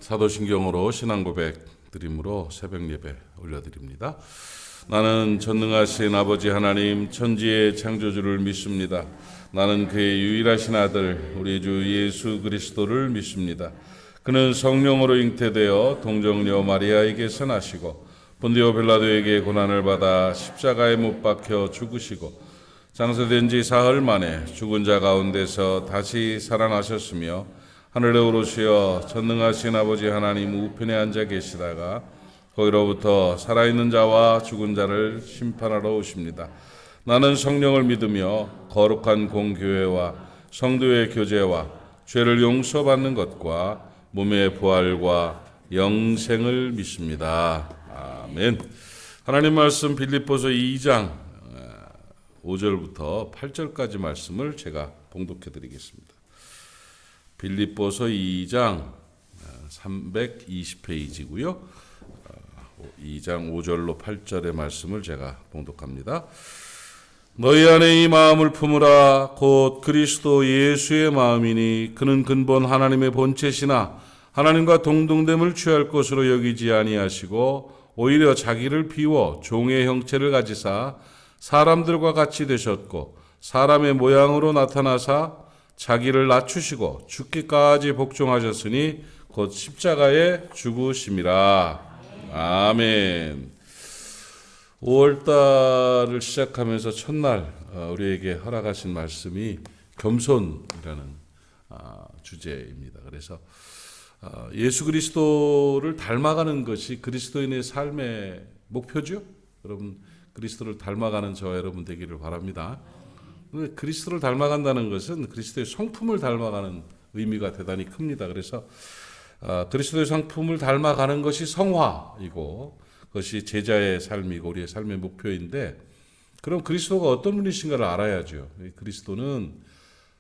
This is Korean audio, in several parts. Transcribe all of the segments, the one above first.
사도신경으로 신앙고백 드림으로 새벽 예배 올려드립니다. 나는 전능하신 아버지 하나님 천지의 창조주를 믿습니다. 나는 그의 유일하신 아들 우리 주 예수 그리스도를 믿습니다. 그는 성령으로 잉태되어 동정녀 마리아에게서 나시고 본디오 빌라도에게 고난을 받아 십자가에 못 박혀 죽으시고 장사된 지 사흘 만에 죽은 자 가운데서 다시 살아나셨으며 하늘에 오르시어 전능하신 아버지 하나님 우편에 앉아 계시다가 거기로부터 살아있는 자와 죽은 자를 심판하러 오십니다. 나는 성령을 믿으며 거룩한 공교회와 성도의 교제와 죄를 용서받는 것과 몸의 부활과 영생을 믿습니다. 아멘. 하나님 말씀 빌립보서 2장 5절부터 8절까지 말씀을 제가 봉독해 드리겠습니다. 빌립보서 2장 320페이지고요. 2장 5절로 8절의 말씀을 제가 봉독합니다. 너희 안에 이 마음을 품으라. 곧 그리스도 예수의 마음이니 그는 근본 하나님의 본체시나 하나님과 동등됨을 취할 것으로 여기지 아니하시고 오히려 자기를 비워 종의 형체를 가지사 사람들과 같이 되셨고 사람의 모양으로 나타나사 자기를 낮추시고 죽기까지 복종하셨으니 곧 십자가에 죽으심이라. 아멘. 5월달을 시작하면서 첫날 우리에게 허락하신 말씀이 겸손이라는 주제입니다. 그래서 예수 그리스도를 닮아가는 것이 그리스도인의 삶의 목표죠. 여러분 그리스도를 닮아가는 저와 여러분 되기를 바랍니다. 그리스도를 닮아간다는 것은 그리스도의 성품을 닮아가는 의미가 대단히 큽니다. 그래서 그리스도의 성품을 닮아가는 것이 성화이고 그것이 제자의 삶이고 우리의 삶의 목표인데, 그럼 그리스도가 어떤 분이신가를 알아야죠. 그리스도는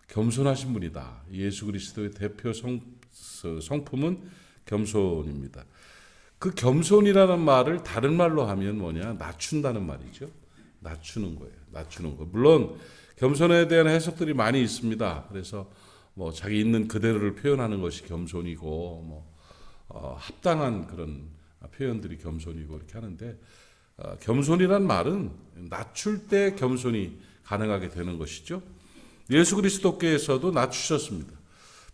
겸손하신 분이다. 예수 그리스도의 대표 성품은 겸손입니다. 그 겸손이라는 말을 다른 말로 하면 뭐냐? 낮춘다는 말이죠. 낮추는 거예요. 낮추는 거. 물론 겸손에 대한 해석들이 많이 있습니다. 그래서 뭐 자기 있는 그대로를 표현하는 것이 겸손이고 합당한 그런 표현들이 겸손이고 이렇게 하는데, 겸손이란 말은 낮출 때 겸손이 가능하게 되는 것이죠. 예수 그리스도께서도 낮추셨습니다.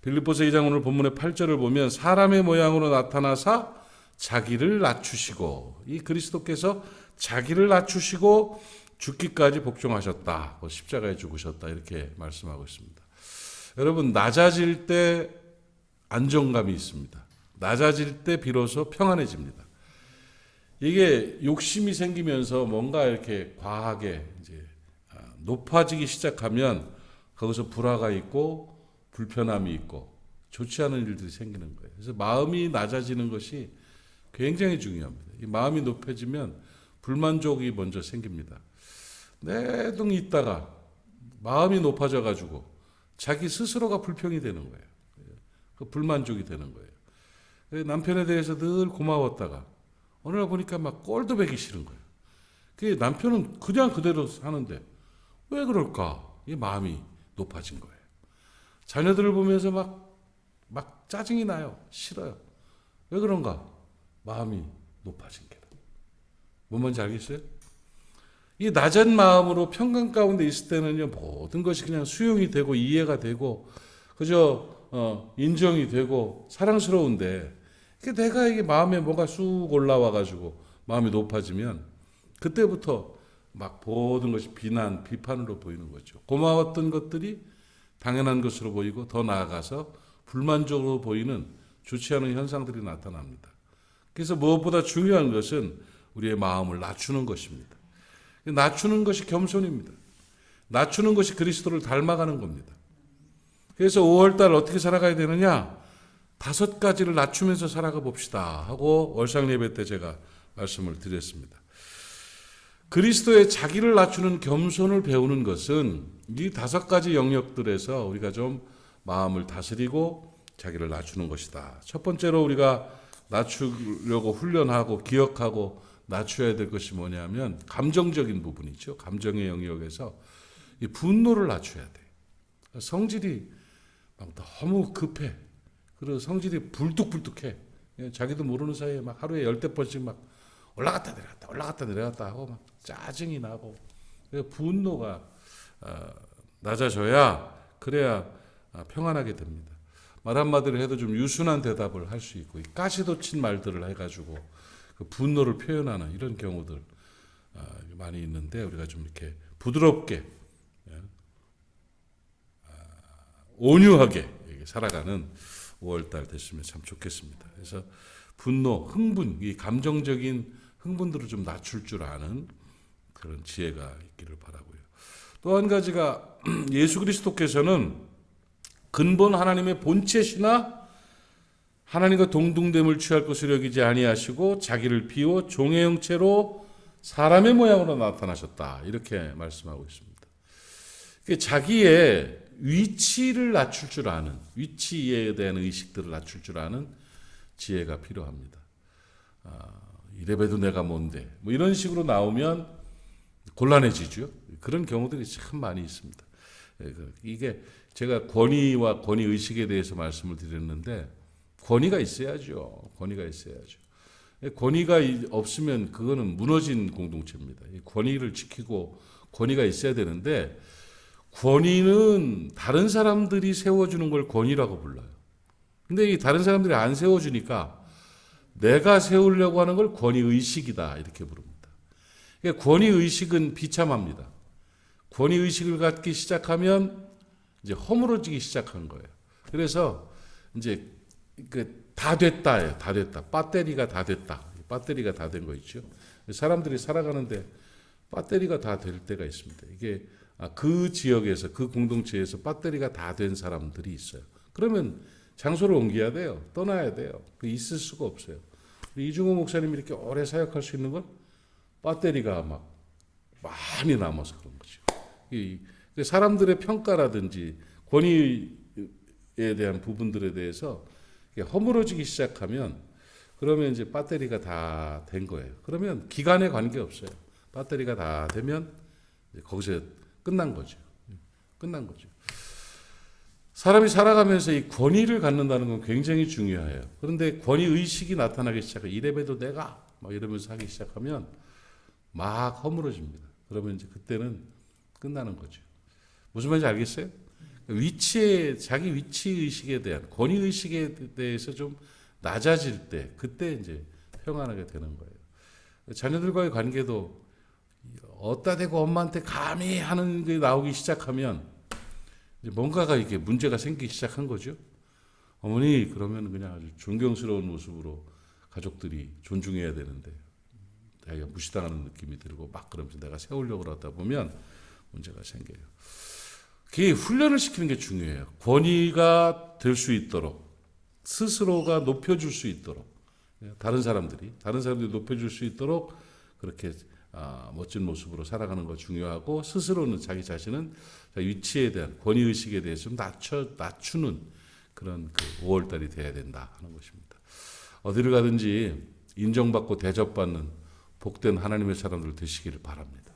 빌립보서 2장 오늘 본문의 8절을 보면 사람의 모양으로 나타나사 자기를 낮추시고, 이 그리스도께서 자기를 낮추시고 죽기까지 복종하셨다. 십자가에 죽으셨다. 이렇게 말씀하고 있습니다. 여러분 낮아질 때 안정감이 있습니다. 낮아질 때 비로소 평안해집니다. 이게 욕심이 생기면서 뭔가 이렇게 과하게 이제 높아지기 시작하면 거기서 불화가 있고 불편함이 있고 좋지 않은 일들이 생기는 거예요. 그래서 마음이 낮아지는 것이 굉장히 중요합니다. 이 마음이 높아지면 불만족이 먼저 생깁니다. 내동 있다가 마음이 높아져 가지고 자기 스스로가 불평이 되는 거예요. 그 불만족이 되는 거예요. 남편에 대해서 늘 고마웠다가 어느 날 보니까 막 꼴도 보기 싫은 거예요. 그 남편은 그냥 그대로 사는데 왜 그럴까? 이 마음이 높아진 거예요. 자녀들을 보면서 막 짜증이 나요. 싫어요. 왜 그런가? 마음이 높아진 게라. 뭔 말인지 알겠어요? 이 낮은 마음으로 평강 가운데 있을 때는요, 모든 것이 그냥 수용이 되고 이해가 되고 그저 인정이 되고 사랑스러운데, 내가 이게 마음에 뭐가 쑥 올라와 가지고 마음이 높아지면 그때부터 막 모든 것이 비난, 비판으로 보이는 거죠. 고마웠던 것들이 당연한 것으로 보이고 더 나아가서 불만족으로 보이는 좋지 않은 현상들이 나타납니다. 그래서 무엇보다 중요한 것은 우리의 마음을 낮추는 것입니다. 낮추는 것이 겸손입니다. 낮추는 것이 그리스도를 닮아가는 겁니다. 그래서 5월달 어떻게 살아가야 되느냐? 5가지를 낮추면서 살아가 봅시다 하고 월상 예배 때 제가 말씀을 드렸습니다. 그리스도의 자기를 낮추는 겸손을 배우는 것은 이 5가지 영역들에서 우리가 좀 마음을 다스리고 자기를 낮추는 것이다. 첫 번째로 우리가 낮추려고 훈련하고 기억하고 낮춰야 될 것이 뭐냐면 감정적인 부분이죠. 감정의 영역에서 이 분노를 낮춰야 돼. 성질이 막 너무 급해. 그리고 성질이 불뚝불뚝해. 자기도 모르는 사이에 막 하루에 10번씩 막 올라갔다 내려갔다 하고 막 짜증이 나고 분노가 낮아져야 그래야 평안하게 됩니다. 말 한마디를 해도 좀 유순한 대답을 할 수 있고 가시도 친 말들을 해가지고 그 분노를 표현하는 이런 경우들 많이 있는데 우리가 좀 이렇게 부드럽게 온유하게 살아가는 5월달 됐으면 참 좋겠습니다. 그래서 분노, 흥분, 이 감정적인 흥분들을 좀 낮출 줄 아는 그런 지혜가 있기를 바라고요. 또 한 가지가 예수 그리스도께서는 근본 하나님의 본체시나 하나님과 동등됨을 취할 것을 여기지 아니하시고 자기를 비워 종의 형체로 사람의 모양으로 나타나셨다. 이렇게 말씀하고 있습니다. 자기의 위치를 낮출 줄 아는, 위치에 대한 의식들을 낮출 줄 아는 지혜가 필요합니다. 이래봬도 내가 뭔데 뭐 이런 식으로 나오면 곤란해지죠. 그런 경우들이 참 많이 있습니다. 이게 제가 권위와 권위의식에 대해서 말씀을 드렸는데 권위가 있어야죠. 권위가 있어야죠. 권위가 없으면 그거는 무너진 공동체입니다. 권위를 지키고 권위가 있어야 되는데 권위는 다른 사람들이 세워주는 걸 권위라고 불러요. 근데 이 다른 사람들이 안 세워주니까 내가 세우려고 하는 걸 권위의식이다 이렇게 부릅니다. 그러니까 권위의식은 비참합니다. 권위의식을 갖기 시작하면 이제 허물어지기 시작한 거예요. 그래서 이제 다 됐다예요. 다 됐다. 배터리가 다 됐다. 배터리가 다 된 거 있죠. 사람들이 살아가는데 배터리가 다 될 때가 있습니다. 이게 그 지역에서 그 공동체에서 배터리가 다 된 사람들이 있어요. 그러면 장소를 옮겨야 돼요. 떠나야 돼요. 있을 수가 없어요. 이중호 목사님이 이렇게 오래 사역할 수 있는 건 배터리가 막 많이 남아서 그런 거죠. 사람들의 평가라든지 권위에 대한 부분들에 대해서 허물어지기 시작하면 그러면 이제 배터리가 다 된 거예요. 그러면 기간에 관계없어요. 배터리가 다 되면 거기서 끝난 거죠. 끝난 거죠. 사람이 살아가면서 이 권위를 갖는다는 건 굉장히 중요해요. 그런데 권위의식이 나타나기 시작해요. 이래봬도 내가 막 이러면서 하기 시작하면 막 허물어집니다. 그러면 이제 그때는 끝나는 거죠. 무슨 말인지 알겠어요? 자기 위치의식에 대한 권위의식에 대해서 좀 낮아질 때 그때 이제 평안하게 되는 거예요. 자녀들과의 관계도 어따 대고 엄마한테 감히 하는 게 나오기 시작하면 이제 뭔가가 이게 문제가 생기기 시작한 거죠. 어머니 그러면 그냥 아주 존경스러운 모습으로 가족들이 존중해야 되는데 자기가 무시당하는 느낌이 들고 막 그러면서 내가 세우려고 그러다 보면 문제가 생겨요. 그게 훈련을 시키는 게 중요해요. 권위가 될 수 있도록 스스로가 높여줄 수 있도록 다른 사람들이 높여줄 수 있도록 그렇게 멋진 모습으로 살아가는 거 중요하고 스스로는 자기 자신은 위치에 대한 권위의식에 대해서 좀 낮추는 그런 5월달이 돼야 된다 하는 것입니다. 어디를 가든지 인정받고 대접받는 복된 하나님의 사람들 되시기를 바랍니다.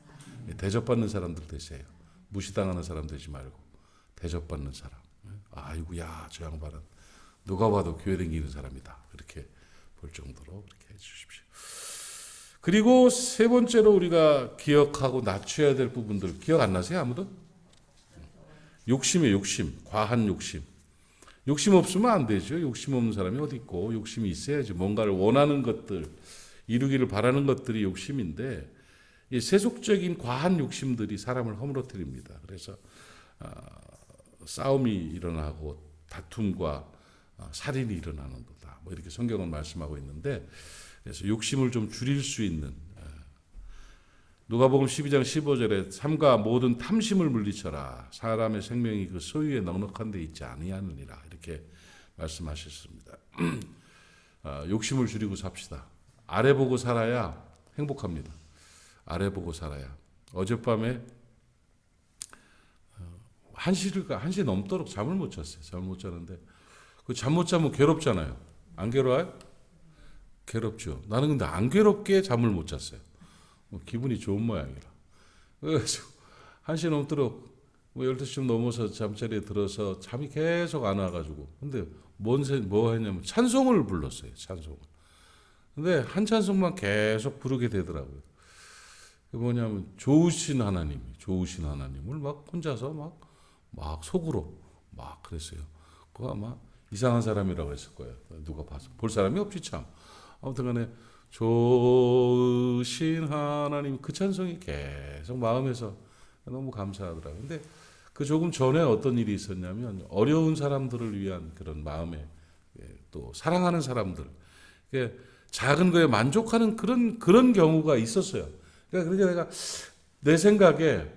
대접받는 사람들 되세요. 무시당하는 사람 되지 말고 대접받는 사람. 아이고야 저 양반은 누가 봐도 교회 다니는 사람이다. 그렇게 볼 정도로 그렇게 해주십시오. 그리고 세 번째로 우리가 기억하고 낮춰야 될 부분들 기억 안 나세요? 아무도? 욕심이에요. 욕심. 과한 욕심. 욕심 없으면 안 되죠. 욕심 없는 사람이 어디 있고 욕심이 있어야지. 뭔가를 원하는 것들, 이루기를 바라는 것들이 욕심인데 이 세속적인 과한 욕심들이 사람을 허물어뜨립니다. 그래서 싸움이 일어나고 다툼과 살인이 일어나는 거다. 뭐 이렇게 성경은 말씀하고 있는데 그래서 욕심을 좀 줄일 수 있는 누가복음 12장 15절에 삼가 모든 탐심을 물리쳐라. 사람의 생명이 그 소유에 넉넉한 데 있지 아니하느니라. 이렇게 말씀하셨습니다. 욕심을 줄이고 삽시다. 아래 보고 살아야 행복합니다. 아래 보고 살아야. 어젯밤에 1시 넘도록 잠을 못 잤어요. 잠을 못 자는데 그 잠 못 자면 괴롭잖아요. 안 괴로워요? 괴롭죠. 나는 근데 안 괴롭게 잠을 못 잤어요. 기분이 좋은 모양이라. 그래서 1시 넘도록 뭐 12시쯤 넘어서 잠자리에 들어서 잠이 계속 안 와가지고. 근데 뭐 했냐면 찬송을 불렀어요. 찬송을. 근데 한 찬송만 계속 부르게 되더라고요. 뭐냐면 좋으신 하나님을 막 혼자서 막 속으로 막 그랬어요. 그거 아마 이상한 사람이라고 했을 거예요. 누가 봐서. 볼 사람이 없지 참. 아무튼 간에 좋으신 하나님 그 찬송이 계속 마음에서 너무 감사하더라고요. 근데 그 조금 전에 어떤 일이 있었냐면 어려운 사람들을 위한 그런 마음에 또 사랑하는 사람들 작은 거에 만족하는 그런 경우가 있었어요. 그러니까 내가 내 생각에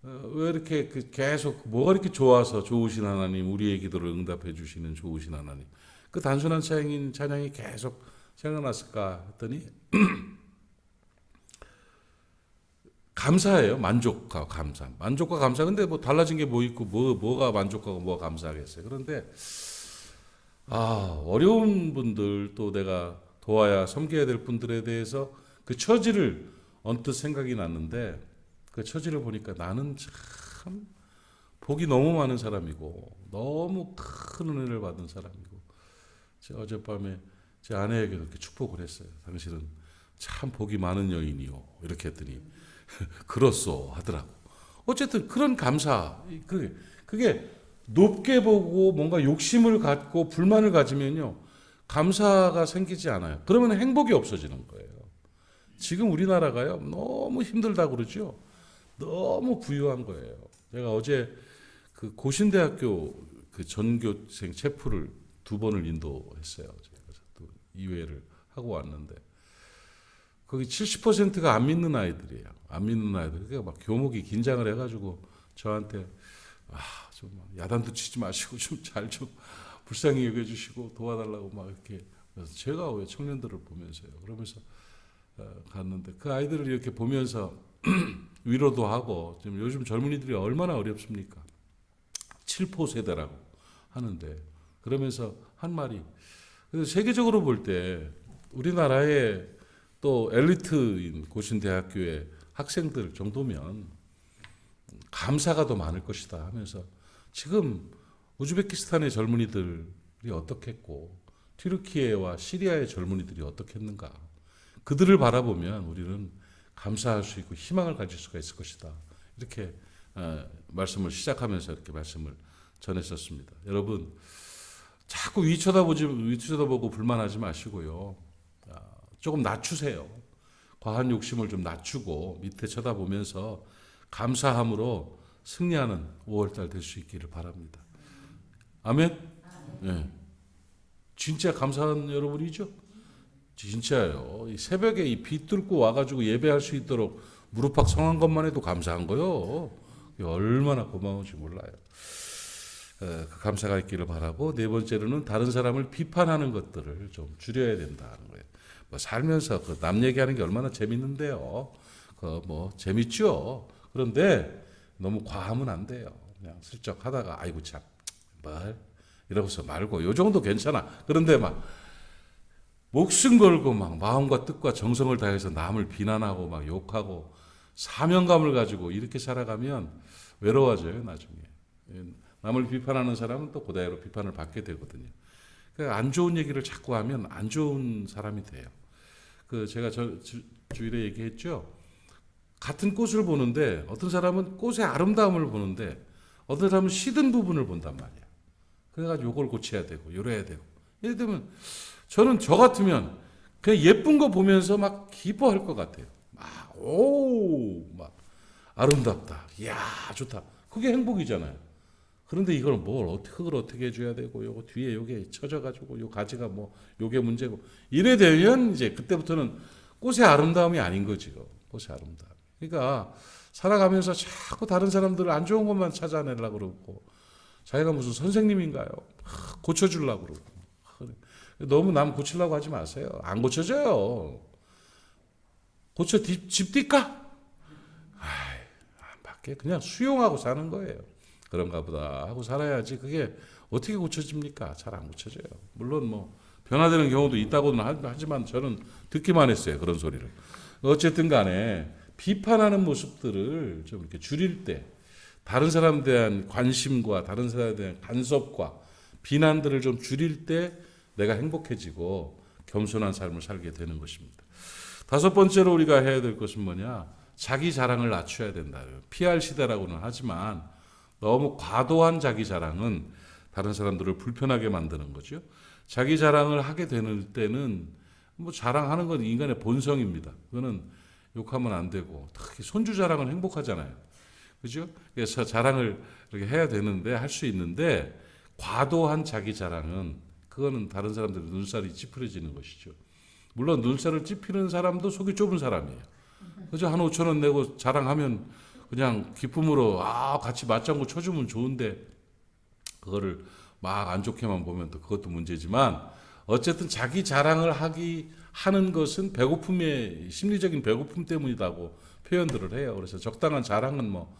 왜 이렇게 계속 뭐가 이렇게 좋아서 좋으신 하나님 우리의 기도를 응답해 주시는 좋으신 하나님 그 단순한 찬양이 계속 생각났을까 했더니 감사예요. 만족과 감사. 근데 뭐 달라진 게 뭐 있고 뭐가 만족하고 뭐가 감사하겠어요. 그런데 어려운 분들 또 내가 도와야 섬겨야 될 분들에 대해서 그 처지를 언뜻 생각이 났는데 그 처지를 보니까 나는 참 복이 너무 많은 사람이고 너무 큰 은혜를 받은 사람이고 제가 어젯밤에 제 아내에게도 이렇게 축복을 했어요. 당신은 참 복이 많은 여인이요. 이렇게 했더니 그렇소 하더라고. 어쨌든 그런 감사 그게 높게 보고 뭔가 욕심을 갖고 불만을 가지면요 감사가 생기지 않아요. 그러면 행복이 없어지는 거예요. 지금 우리나라가요 너무 힘들다 그러죠. 너무 부유한 거예요. 제가 어제 그 고신대학교 그 전교생 체프를 2번을 인도했어요. 그래서 또 2회를 하고 왔는데 거기 70%가 안 믿는 아이들이에요. 안 믿는 아이들. 그러니까 막 교목이 긴장을 해가지고 저한테 좀 야단도 치지 마시고 좀 잘 좀 불쌍히 여겨주시고 도와달라고 막 이렇게. 그래서 제가 왜 청년들을 보면서요. 그러면서 갔는데 그 아이들을 이렇게 보면서 위로도 하고 지금 요즘 젊은이들이 얼마나 어렵습니까? 7포 세대라고 하는데 그러면서 한 말이 그래서 세계적으로 볼 때 우리나라의 또 엘리트인 고신대학교의 학생들 정도면 감사가 더 많을 것이다 하면서 지금 우즈베키스탄의 젊은이들이 어떻겠고 튀르키예와 시리아의 젊은이들이 어떻겠는가 그들을 바라보면 우리는 감사할 수 있고 희망을 가질 수가 있을 것이다 이렇게 말씀을 시작하면서 이렇게 말씀을 전했었습니다. 여러분 자꾸 위 쳐다보고 불만하지 마시고요. 조금 낮추세요. 과한 욕심을 좀 낮추고 밑에 쳐다보면서 감사함으로 승리하는 5월달 될 수 있기를 바랍니다. 아멘? 네. 진짜 감사한 여러분이죠? 진짜요. 이 새벽에 이 비 뚫고 와가지고 예배할 수 있도록 무릎팍 성한 것만 해도 감사한 거요. 얼마나 고마운지 몰라요. 그 감사가 있기를 바라고 네 번째로는 다른 사람을 비판하는 것들을 좀 줄여야 된다는 거예요. 뭐 살면서 그 남 얘기하는 게 얼마나 재밌는데요. 그 뭐 재밌죠. 그런데 너무 과하면 안 돼요. 그냥 슬쩍 하다가 아이고 참 뭘 이러고서 말고 요 정도 괜찮아. 그런데 막 목숨 걸고 막 마음과 뜻과 정성을 다해서 남을 비난하고 막 욕하고 사명감을 가지고 이렇게 살아가면 외로워져요 나중에. 남을 비판하는 사람은 또 고다이로 비판을 받게 되거든요. 그러니까 안 좋은 얘기를 자꾸 하면 안 좋은 사람이 돼요. 그 제가 주일에 얘기했죠. 같은 꽃을 보는데 어떤 사람은 꽃의 아름다움을 보는데 어떤 사람은 시든 부분을 본단 말이야. 그래가지고 요걸 고쳐야 되고 요래야 되고. 예를 들면 저는 저 같으면 그냥 예쁜 거 보면서 막 기뻐할 것 같아요. 막 아름답다. 이야 좋다. 그게 행복이잖아요. 그런데 이걸 흙을 어떻게 해줘야 되고 요거 뒤에 요게 쳐져가지고 요 가지가 뭐 요게 문제고 이래 되면 이제 그때부터는 꽃의 아름다움이 아닌 거지요. 꽃의 아름다움. 그러니까 살아가면서 자꾸 다른 사람들 안 좋은 것만 찾아내려고 그러고 자기가 무슨 선생님인가요? 고쳐주려고 그러고 너무 남 고치려고 하지 마세요. 안 고쳐져요. 고쳐 집딜까? 안 받게 그냥 수용하고 사는 거예요. 그런가 보다 하고 살아야지 그게 어떻게 고쳐집니까? 잘 안 고쳐져요. 물론 뭐 변화되는 경우도 있다고는 하지만 저는 듣기만 했어요. 그런 소리를. 어쨌든 간에 비판하는 모습들을 좀 이렇게 줄일 때 다른 사람에 대한 관심과 다른 사람에 대한 간섭과 비난들을 좀 줄일 때 내가 행복해지고 겸손한 삶을 살게 되는 것입니다. 다섯 번째로 우리가 해야 될 것은 뭐냐? 자기 자랑을 낮춰야 된다. PR 시대라고는 하지만 너무 과도한 자기 자랑은 다른 사람들을 불편하게 만드는 거죠. 자기 자랑을 하게 되는 때는 뭐 자랑하는 건 인간의 본성입니다. 그거는 욕하면 안 되고, 특히 손주 자랑은 행복하잖아요. 그죠? 그래서 자랑을 이렇게 해야 되는데, 할 수 있는데, 과도한 자기 자랑은 그거는 다른 사람들의 눈살이 찌푸려지는 것이죠. 물론 눈살을 찌푸리는 사람도 속이 좁은 사람이에요. 그죠? 한 5천 원 내고 자랑하면 그냥 기쁨으로 같이 맞장구 쳐주면 좋은데 그거를 막 안 좋게만 보면 또 그것도 문제지만 어쨌든 자기 자랑을 하는 것은 심리적인 배고픔 때문이라고 표현들을 해요. 그래서 적당한 자랑은 뭐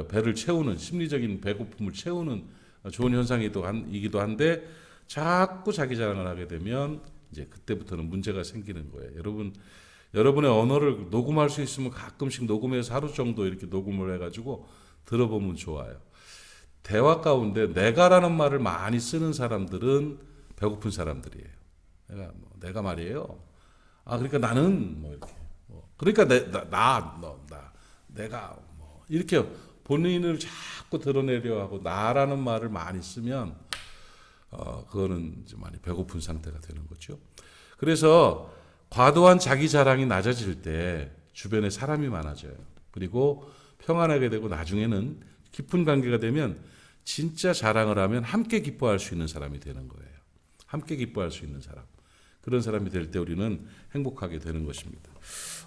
배를 채우는, 심리적인 배고픔을 채우는 좋은 현상이기도 한데 자꾸 자기 자랑을 하게 되면 이제 그때부터는 문제가 생기는 거예요. 여러분의 언어를 녹음할 수 있으면 가끔씩 녹음해서 하루 정도 이렇게 녹음을 해가지고 들어보면 좋아요. 대화 가운데 내가라는 말을 많이 쓰는 사람들은 배고픈 사람들이에요. 내가 말이에요. 그러니까 나는 뭐 이렇게. 그러니까 내가 뭐 이렇게 본인을 자꾸 드러내려 하고 나라는 말을 많이 쓰면 그거는 이제 많이 배고픈 상태가 되는 거죠. 그래서 과도한 자기 자랑이 낮아질 때 주변에 사람이 많아져요. 그리고 평안하게 되고 나중에는 깊은 관계가 되면 진짜 자랑을 하면 함께 기뻐할 수 있는 사람이 되는 거예요. 함께 기뻐할 수 있는 사람. 그런 사람이 될 때 우리는 행복하게 되는 것입니다.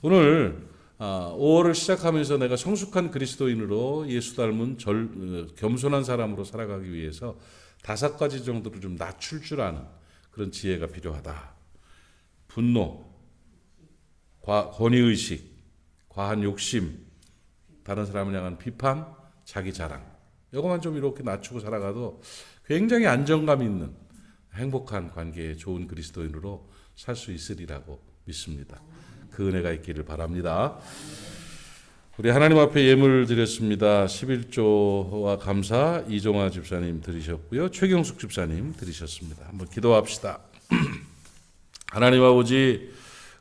오늘 5월을 시작하면서 내가 성숙한 그리스도인으로 예수 닮은 겸손한 사람으로 살아가기 위해서 5가지 정도를 좀 낮출 줄 아는 그런 지혜가 필요하다. 분노, 권위의식, 과한 욕심, 다른 사람을 향한 비판, 자기 자랑. 이것만 좀 이렇게 낮추고 살아가도 굉장히 안정감 있는 행복한 관계에 좋은 그리스도인으로 살 수 있으리라고 믿습니다. 그 은혜가 있기를 바랍니다. 우리 하나님 앞에 예물 드렸습니다. 11조와 감사 이종화 집사님 드리셨고요. 최경숙 집사님 드리셨습니다. 한번 기도합시다. 하나님 아버지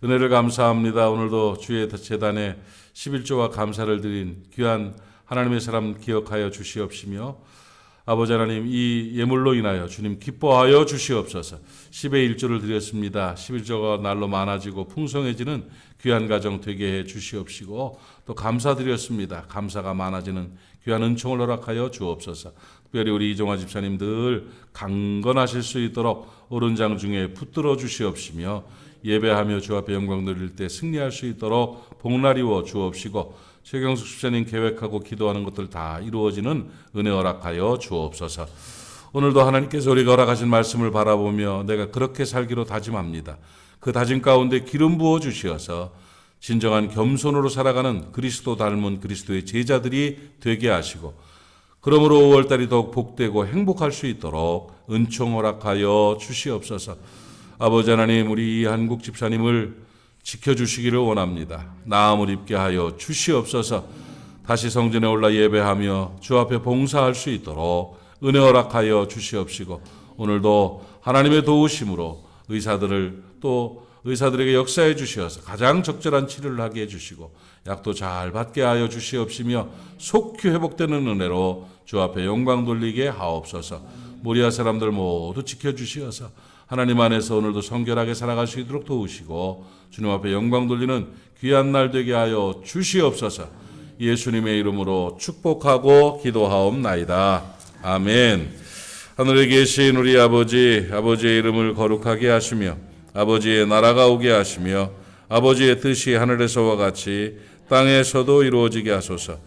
은혜를 감사합니다. 오늘도 주의 제단에 11조와 감사를 드린 귀한 하나님의 사람 기억하여 주시옵시며 아버지 하나님 이 예물로 인하여 주님 기뻐하여 주시옵소서. 10의 1조를 드렸습니다. 11조가 날로 많아지고 풍성해지는 귀한 가정 되게 해 주시옵시고 또 감사드렸습니다. 감사가 많아지는 귀한 은총을 허락하여 주옵소서. 특별히 우리 이종화 집사님 늘 강건하실 수 있도록 오른장 중에 붙들어 주시옵시며 예배하며 주 앞에 영광 돌릴 때 승리할 수 있도록 복날이워 주옵시고 최경숙 집사님 계획하고 기도하는 것들 다 이루어지는 은혜 허락하여 주옵소서. 오늘도 하나님께서 우리가 허락하신 말씀을 바라보며 내가 그렇게 살기로 다짐합니다. 그 다짐 가운데 기름 부어 주시어서 진정한 겸손으로 살아가는 그리스도 닮은 그리스도의 제자들이 되게 하시고 그러므로 5월달이 더욱 복되고 행복할 수 있도록 은총 허락하여 주시옵소서. 아버지 하나님 우리 한국 집사님을 지켜주시기를 원합니다. 나음을 입게 하여 주시옵소서. 다시 성전에 올라 예배하며 주 앞에 봉사할 수 있도록 은혜 허락하여 주시옵시고 오늘도 하나님의 도우심으로 의사들에게 역사해 주시어서 가장 적절한 치료를 하게 해주시고 약도 잘 받게 하여 주시옵시며 속히 회복되는 은혜로 주 앞에 영광 돌리게 하옵소서. 모리아 사람들 모두 지켜주시어서 하나님 안에서 오늘도 성결하게 살아갈 수 있도록 도우시고 주님 앞에 영광 돌리는 귀한 날 되게 하여 주시옵소서. 예수님의 이름으로 축복하고 기도하옵나이다. 아멘. 하늘에 계신 우리 아버지의 이름을 거룩하게 하시며 아버지의 나라가 오게 하시며 아버지의 뜻이 하늘에서와 같이 땅에서도 이루어지게 하소서.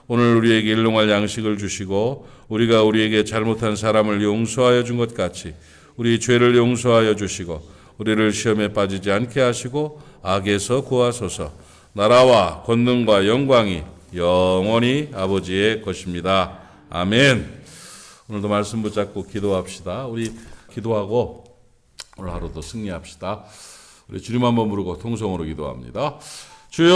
오늘 우리에게 일용할 양식을 주시고 우리가 우리에게 잘못한 사람을 용서하여 준 것 같이 우리 죄를 용서하여 주시고 우리를 시험에 빠지지 않게 하시고 악에서 구하소서. 나라와 권능과 영광이 영원히 아버지의 것입니다. 아멘. 오늘도 말씀 붙잡고 기도합시다. 우리 기도하고 오늘 하루도 승리합시다. 우리 주님 한번 부르고 통성으로 기도합니다. 주여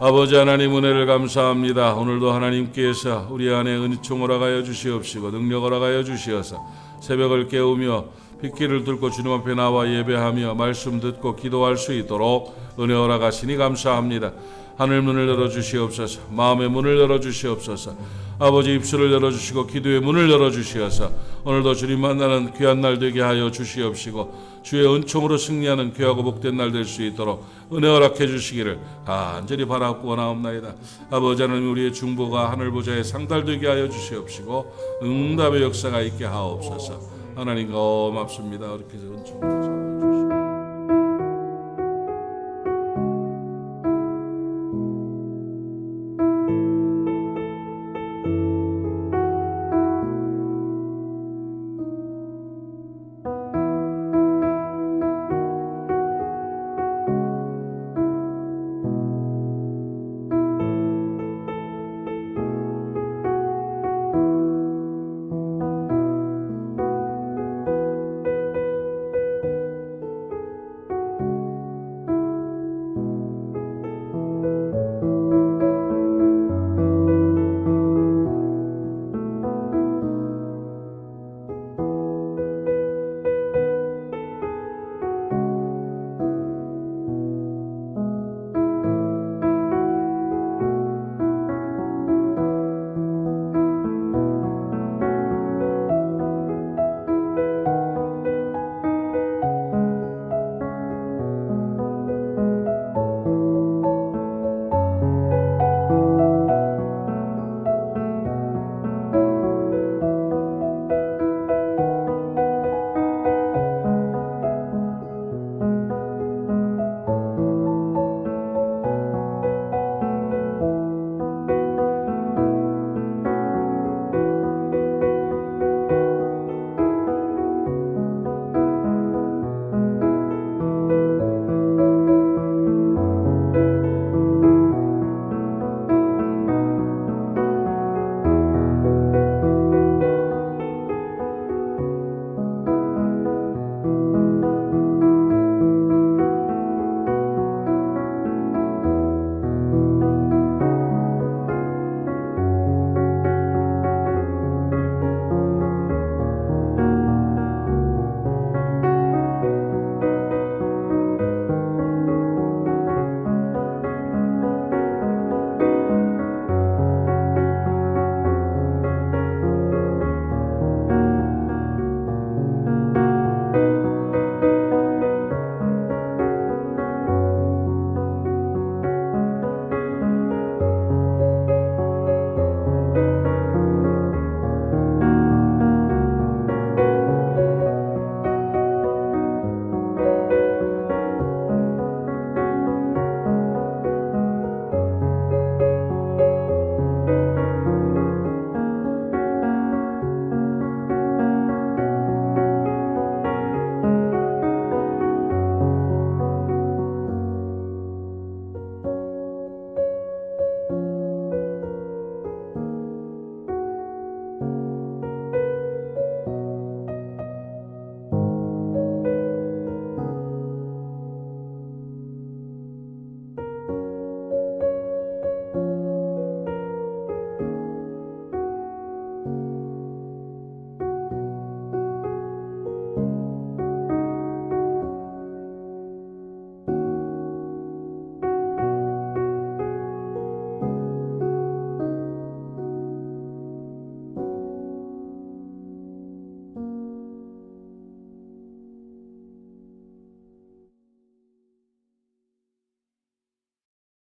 아버지 하나님 은혜를 감사합니다. 오늘도 하나님께서 우리 안에 은총 허락하여 주시옵시고 능력 허락하여 주시어서 새벽을 깨우며 빗길을 뚫고 주님 앞에 나와 예배하며 말씀 듣고 기도할 수 있도록 은혜 허락하시니 감사합니다. 하늘 문을 열어주시옵소서. 마음의 문을 열어주시옵소서. 아버지 입술을 열어주시고 기도의 문을 열어주시어서 오늘도 주님 만나는 귀한 날 되게 하여 주시옵시고 주의 은총으로 승리하는 귀하고 복된 날 될 수 있도록 은혜 허락해 주시기를 간절히 바라고 원하옵나이다. 아버지 하나님 우리의 중보가 하늘 보좌에 상달되게 하여 주시옵시고 응답의 역사가 있게 하옵소서. 하나님 고맙습니다. 이렇게 은총으로